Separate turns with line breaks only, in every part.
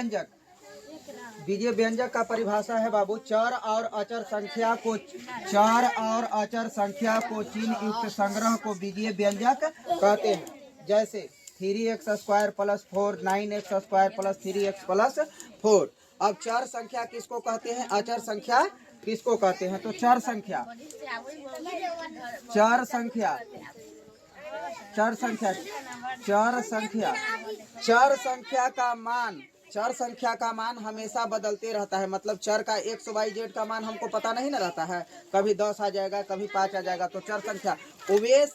व्यंजक। बीजीय व्यंजक का परिभाषा है बाबू, चर और अचर संख्या को चिन्ह युक्त संग्रह को बीजीय व्यंजक कहते हैं। जैसे 3x² + 4 9x² + 3x + 4। अब चर संख्या किसको कहते हैं, अचर संख्या किसको कहते हैं? तो चर संख्या चर संख्या का मान हमेशा बदलते रहता है। मतलब चर का x y z का मान हमको पता नहीं ना रहता है, कभी 10 आ जाएगा, कभी 5 आ जाएगा। तो चर संख्या वे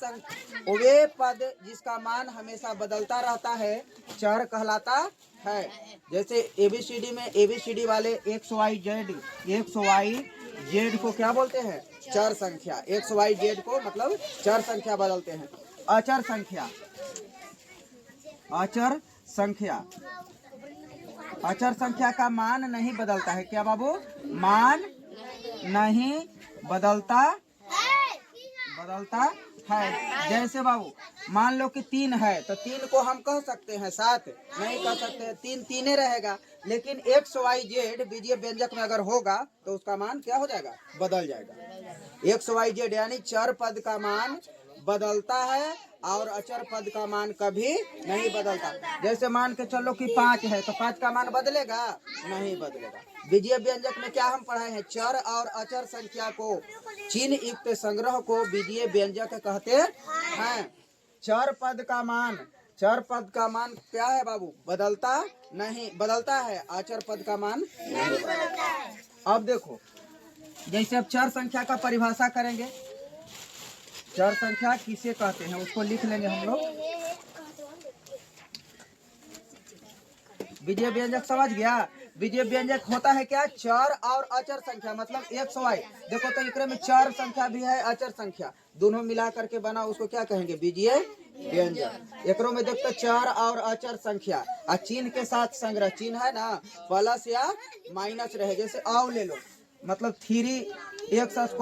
पद जिसका मान हमेशा बदलता रहता है चर कहलाता है। जैसे ABCD में ABCD वाले x y z को क्या बोलते हैं? चर संख्या। x y z को मतलब चर संख्या बदलते हैं। अचर संख्या का मान नहीं बदलता है। क्या बाबू? मान नहीं बदलता है। जैसे बाबू मान लो कि 3 है तो 3 को हम कह सकते हैं 7, नहीं कह सकते हैं, 3 तीने रहेगा। लेकिन x y z बीजीय व्यंजक में अगर होगा तो उसका मान क्या हो जाएगा? बदल जाएगा। x y z यानी चर पद का मान बदलता है और अचर पद का मान कभी नहीं बदलता। जैसे मान के चलो कि 5 है तो 5 का मान बदलेगा? नहीं बदलेगा। बीजीय व्यंजक में क्या हम पढ़ाए हैं? चर और अचर संख्या को चिन्ह युक्त संग्रह को बीजीय व्यंजक कहते हैं। चर पद का मान क्या है बाबू? बदलता है। अचर पद का मान नहीं बदलता है। अब देखो, जैसे अब चर संख्या का परिभाषा करेंगे, चर संख्या किसे कहते हैं उसको लिख लेंगे हम लोग। बीजीय व्यंजक समझ गया? बीजीय व्यंजक होता है क्या? चर और अचर संख्या, मतलब x y। देखो तो एकरे में चर संख्या भी है, अचर संख्या, दोनों मिला करके बना, उसको क्या कहेंगे? बीजीय व्यंजक। एकरों में देखते चर और अचर संख्या और चिन्ह के साथ संग्रह। चिन्ह है ना, प्लस या माइनस रहे। जैसे आओ ले लो, मतलब 3x² -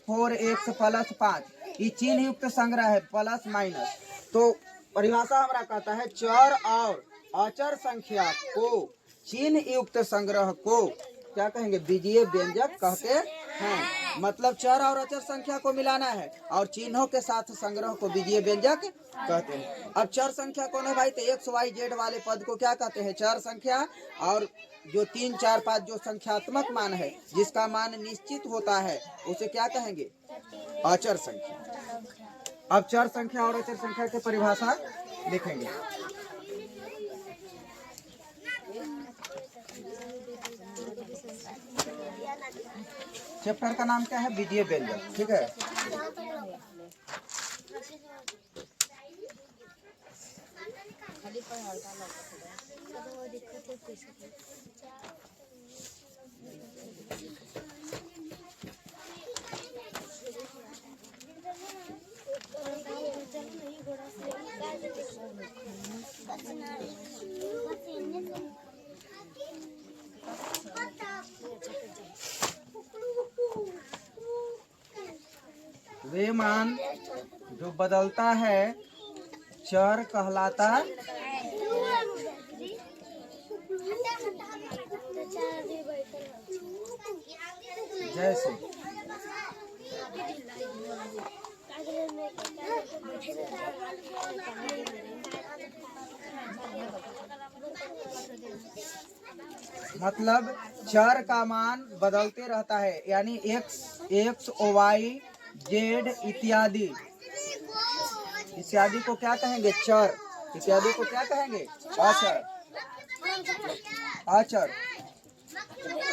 4x + 5, ये चिन्ह युक्त संग्रह है, प्लस माइनस। तो परिभाषा हमारा कहता है चर और अचर संख्या को चिन्ह युक्त संग्रह को क्या कहेंगे? बीजीय व्यंजक कहते हैं। मतलब चर और अचर संख्या को मिलाना है और चिन्हों के साथ संग्रह को बीजीय व्यंजक कहते हैं। अब चर संख्या कौन है भाई? तो x y z वाले पद को क्या कहते हैं? चर संख्या। और जो 3 4 5 जो संख्यात्मक मान है, जिसका मान निश्चित होता है, उसे क्या कहेंगे? अचर संख्या। अब चर संख्या और अचर संख्या की परिभाषा लिखेंगे। चैप्टर का नाम क्या है? बीजीय व्यंजक। ठीक है। वे मान जो बदलता है चर कहलाता। जैसे मतलब चर का मान बदलते रहता है, यानी x y z इत्यादि को क्या कहेंगे? चर। इत्यादि को क्या कहेंगे? अचर।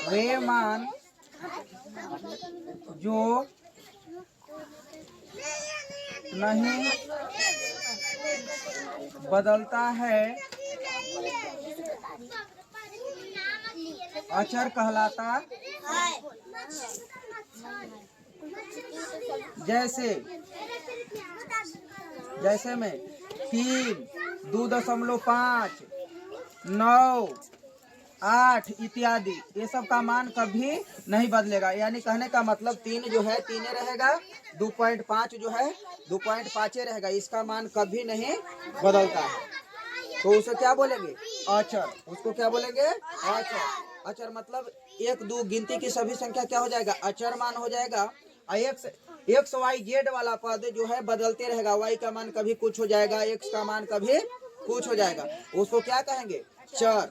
वे मान जो नहीं बदलता है अचर कहलाता। जैसे में 3, 2.5, 9, 8 इत्यादि, ये सब का मान कभी नहीं बदलेगा। यानी कहने का मतलब 3 जो है 3 रहेगा, 2.5 जो है 2.5 रहेगा। इसका मान कभी नहीं बदलता है। तो उसे क्या बोलेंगे? अचर। उसको क्या बोलेंगे? अचर। अचर मतलब एक दो गिनती की सभी संख्या क्या हो जाएगा? अचर मान हो जाएगा। एक्स वाई जेड वाला पद जो है बदलते रहेगा। वाई का मान कभी कुछ हो जाएगा, एक्स का मान कभी कुछ हो जाएगा। उसको क्या कहेंगे? चर।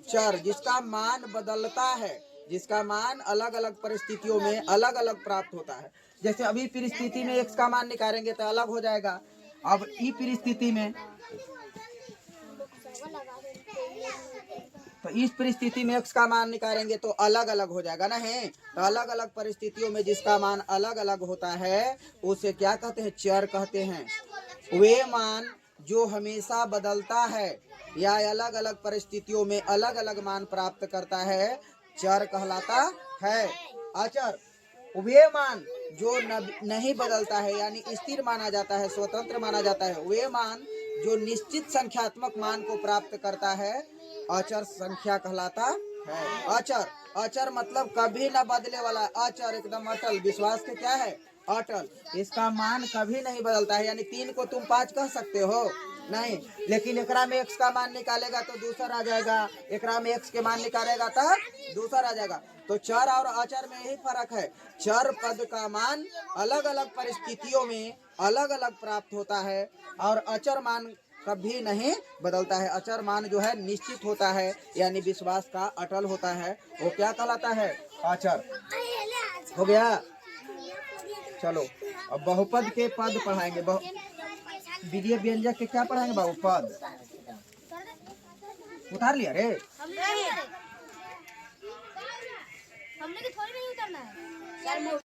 चर जिसका मान बदलता है, जिसका मान अलग अलग परिस्थितियों में अलग अलग प्राप्त होता है। जैसे अभी परिस्थिति में एक्स का मान निकालेंगे तो अलग हो जाएगा। अब ई परिस्थिति में, तो इस परिस्थिति में एक्स का मान निकालेंगे तो अलग अलग हो जाएगा ना है। तो अलग अलग परिस्थितियों में जिसका मान अलग अलग होता है उसे क्या कहते हैं? चर कहते हैं। वे मान जो हमेशा बदलता है या अलग अलग परिस्थितियों में अलग अलग मान प्राप्त करता है, चर कहलाता है। अचर वे मान जो नहीं बदलता है यानी स्थिर माना जाता है, स्वतंत्र माना जाता है। वे मान जो निश्चित संख्यात्मक मान को प्राप्त करता है, अचर संख्या कहलाता है। अचर, अचर मतलब कभी न बदले वाला। अचर एकदम अटल, विश्वास के क्या है? अटल। इसका मान कभी नहीं बदलता है। यानी 3 को तुम 5 कह सकते हो नहीं, लेकिन एकरा में एक्स का मान निकालेगा तो दूसरा आ जाएगा, एकरा में एक्स के मान निकालेगा तो दूसरा आ जाएगा। तो चर और अचर में यही फर्क है। चर पद का मान अलग अलग परिस्थितियों में अलग अलग प्राप्त होता है और अचर मान कभी नहीं बदलता है। अचर मान जो है निश्चित होता है यानी विश्वास का अटल होता है। वो क्या कहलाता है? अचर। हो गया। चलो अब बहुपद के पद पढ़ाएंगे। विधेय व्यंजक के क्या पढ़ाएंगे? बहुपद। उतार लिया रे हमने थोड़ी नहीं उतारना है।